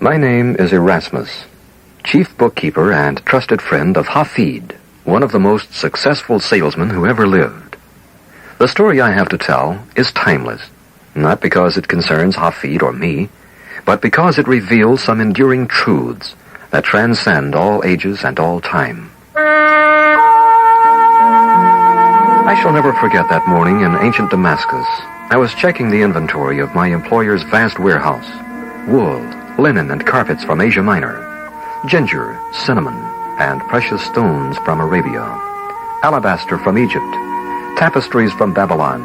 My name is Erasmus, chief bookkeeper and trusted friend of Hafid, one of the most successful salesmen who ever lived. The story I have to tell is timeless, not because it concerns Hafid or me, but because it reveals some enduring truths that transcend all ages and all time. I shall never forget that morning in ancient Damascus. I was checking the inventory of my employer's vast warehouse. Wool, linen, and carpets from Asia Minor. Ginger, cinnamon, and precious stones from Arabia. Alabaster from Egypt. Tapestries from Babylon.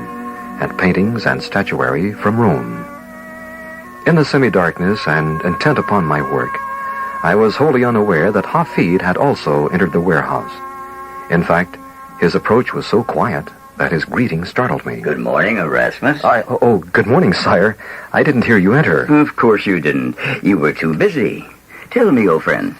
And paintings and statuary from Rome. In the semi-darkness and intent upon my work, I was wholly unaware that Hafid had also entered the warehouse. In fact, his approach was so quiet that his greeting startled me. Good morning, Erasmus. Good morning, sire. I didn't hear you enter. Of course you didn't. You were too busy. Tell me, old friend,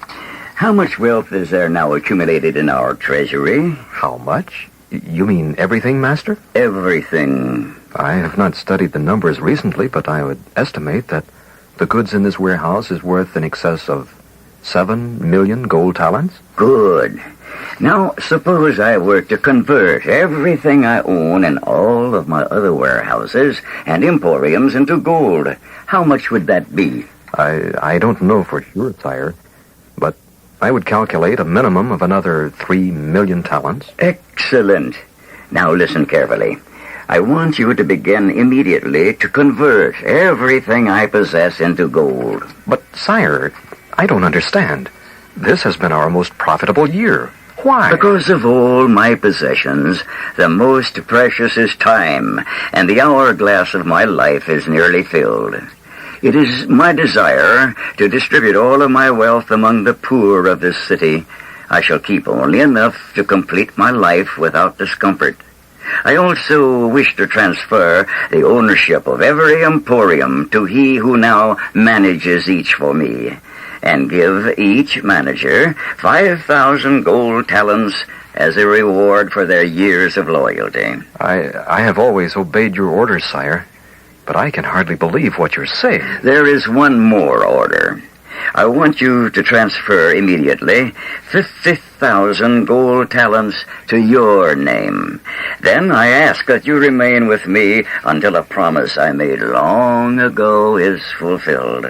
how much wealth is there now accumulated in our treasury? How much? You mean everything, master? Everything. I have not studied the numbers recently, but I would estimate that the goods in this warehouse is worth in excess of 7 million gold talents. Good. Now, suppose I were to convert everything I own in all of my other warehouses and emporiums into gold. How much would that be? I don't know for sure, sire, but I would calculate a minimum of another 3 million talents. Excellent. Now listen carefully. I want you to begin immediately to convert everything I possess into gold. But, sire, I don't understand. This has been our most profitable year. Why? Because of all my possessions, the most precious is time, and the hourglass of my life is nearly filled. It is my desire to distribute all of my wealth among the poor of this city. I shall keep only enough to complete my life without discomfort. I also wish to transfer the ownership of every emporium to he who now manages each for me, and give each manager 5,000 gold talents as a reward for their years of loyalty. I have always obeyed your orders, sire, but I can hardly believe what you're saying. There is one more order. I want you to transfer immediately 50,000 gold talents to your name. Then I ask that you remain with me until a promise I made long ago is fulfilled.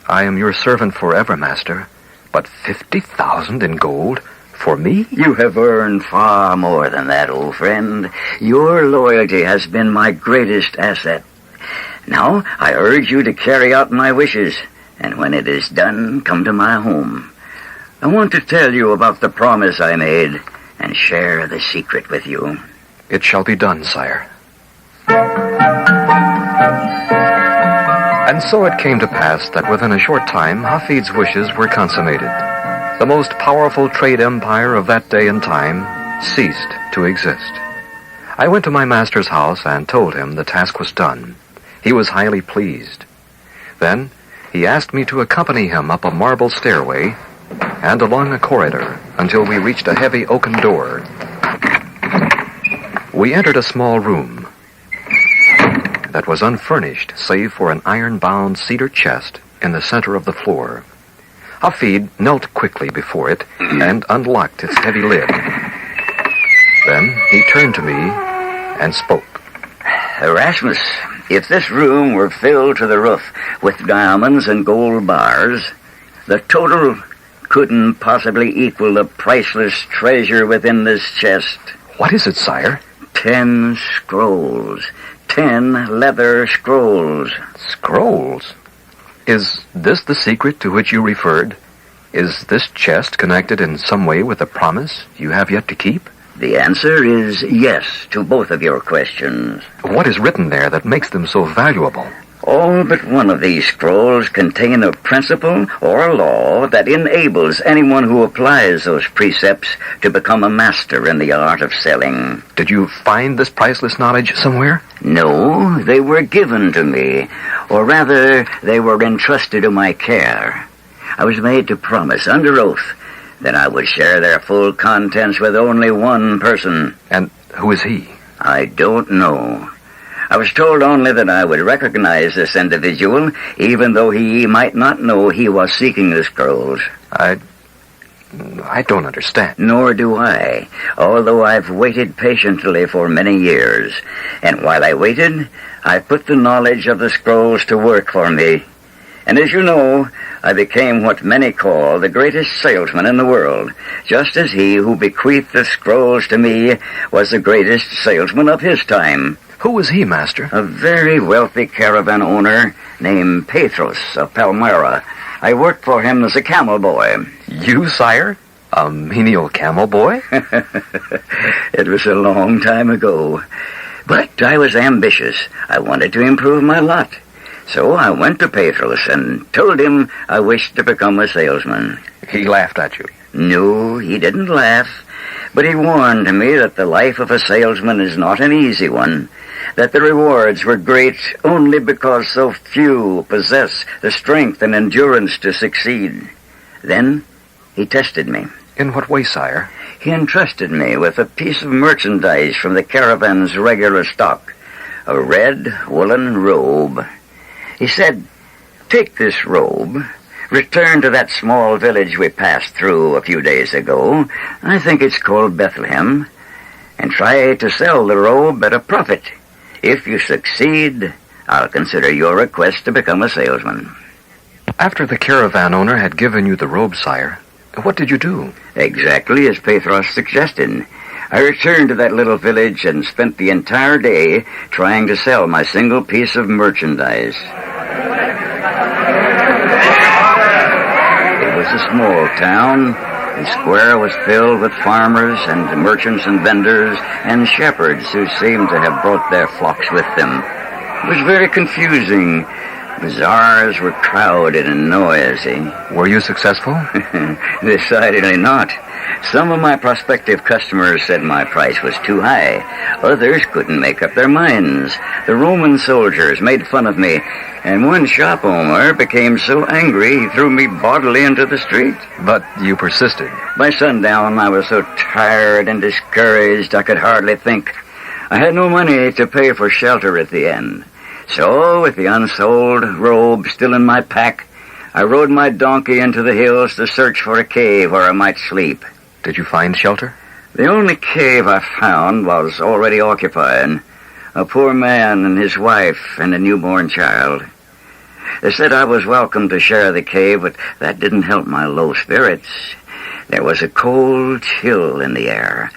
I am your servant forever, master, but 50,000 in gold for me? You have earned far more than that, old friend. Your loyalty has been my greatest asset. Now, I urge you to carry out my wishes, and when it is done, come to my home. I want to tell you about the promise I made and share the secret with you. It shall be done, sire. And so it came to pass that within a short time, Hafid's wishes were consummated. The most powerful trade empire of that day and time ceased to exist. I went to my master's house and told him the task was done. He was highly pleased. Then he asked me to accompany him up a marble stairway and along a corridor until we reached a heavy oaken door. We entered a small room that was unfurnished save for an iron-bound cedar chest in the center of the floor. Hafid knelt quickly before it and unlocked its heavy lid. Then he turned to me and spoke. Erasmus, if this room were filled to the roof with diamonds and gold bars, the total couldn't possibly equal the priceless treasure within this chest. What is it, sire? 10 scrolls. 10 leather scrolls. Scrolls? Is this the secret to which you referred? Is this chest connected in some way with a promise you have yet to keep? The answer is yes to both of your questions. What is written there that makes them so valuable? All but one of these scrolls contain a principle or a law that enables anyone who applies those precepts to become a master in the art of selling. Did you find this priceless knowledge somewhere? No, they were given to me, or rather, they were entrusted to my care. I was made to promise under oath that I would share their full contents with only one person. And who is he? I don't know. I was told only that I would recognize this individual, even though he might not know he was seeking the scrolls. I don't understand. Nor do I, although I've waited patiently for many years. And while I waited, I put the knowledge of the scrolls to work for me. And as you know, I became what many call the greatest salesman in the world, just as he who bequeathed the scrolls to me was the greatest salesman of his time. Who was he, Master? A very wealthy caravan owner named Petros of Palmyra. I worked for him as a camel boy. You, sire? A menial camel boy? It was a long time ago. But I was ambitious. I wanted to improve my lot. So I went to Petros and told him I wished to become a salesman. He laughed at you. No, he didn't laugh. But he warned me that the life of a salesman is not an easy one, that the rewards were great only because so few possess the strength and endurance to succeed. Then he tested me. In what way, sire? He entrusted me with a piece of merchandise from the caravan's regular stock, a red woolen robe. He said, "Take this robe, return to that small village we passed through a few days ago, I think it's called Bethlehem, and try to sell the robe at a profit. If you succeed, I'll consider your request to become a salesman." After the caravan owner had given you the robe, sire, what did you do? Exactly as Petros suggested. I returned to that little village and spent the entire day trying to sell my single piece of merchandise. It was a small town. The square was filled with farmers and merchants and vendors and shepherds who seemed to have brought their flocks with them. It was very confusing. Bazaars were crowded and noisy. Were you successful? Decidedly not. Some of my prospective customers said my price was too high. Others couldn't make up their minds. The Roman soldiers made fun of me, and one shop owner became so angry he threw me bodily into the street. But you persisted. By sundown, I was so tired and discouraged I could hardly think. I had no money to pay for shelter at the end. So, with the unsold robe still in my pack, I rode my donkey into the hills to search for a cave where I might sleep. Did you find shelter? The only cave I found was already occupied. A poor man and his wife and a newborn child. They said I was welcome to share the cave, but that didn't help my low spirits. There was a cold chill in the air,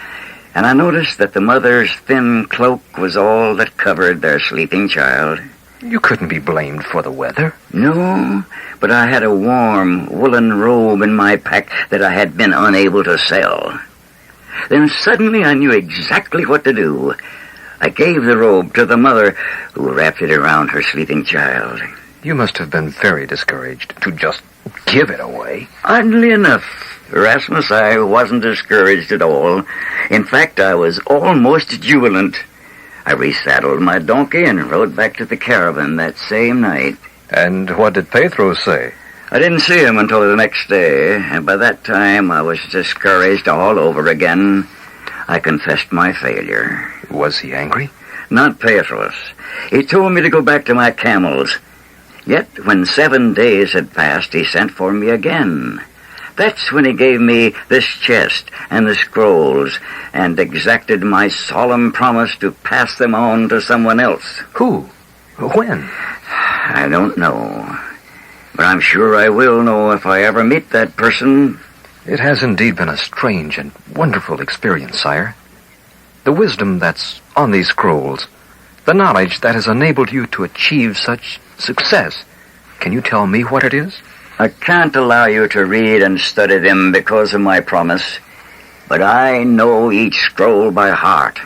and I noticed that the mother's thin cloak was all that covered their sleeping child. You couldn't be blamed for the weather. No, but I had a warm woolen robe in my pack that I had been unable to sell. Then suddenly I knew exactly what to do. I gave the robe to the mother, who wrapped it around her sleeping child. You must have been very discouraged to just give it away. Oddly enough, Erasmus, I wasn't discouraged at all. In fact, I was almost jubilant. I resaddled my donkey and rode back to the caravan that same night. And what did Petros say? I didn't see him until the next day, and by that time I was discouraged all over again. I confessed my failure. Was he angry? Not Petros. He told me to go back to my camels. Yet, when 7 days had passed, he sent for me again. That's when he gave me this chest and the scrolls and exacted my solemn promise to pass them on to someone else. Who? When? I don't know. But I'm sure I will know if I ever meet that person. It has indeed been a strange and wonderful experience, sire. The wisdom that's on these scrolls, the knowledge that has enabled you to achieve such success. Can you tell me what it is? I can't allow you to read and study them because of my promise, but I know each scroll by heart.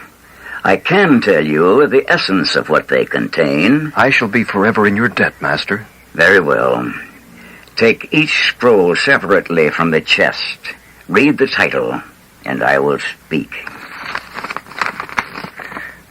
I can tell you the essence of what they contain. I shall be forever in your debt, Master. Very well. Take each scroll separately from the chest. Read the title, and I will speak.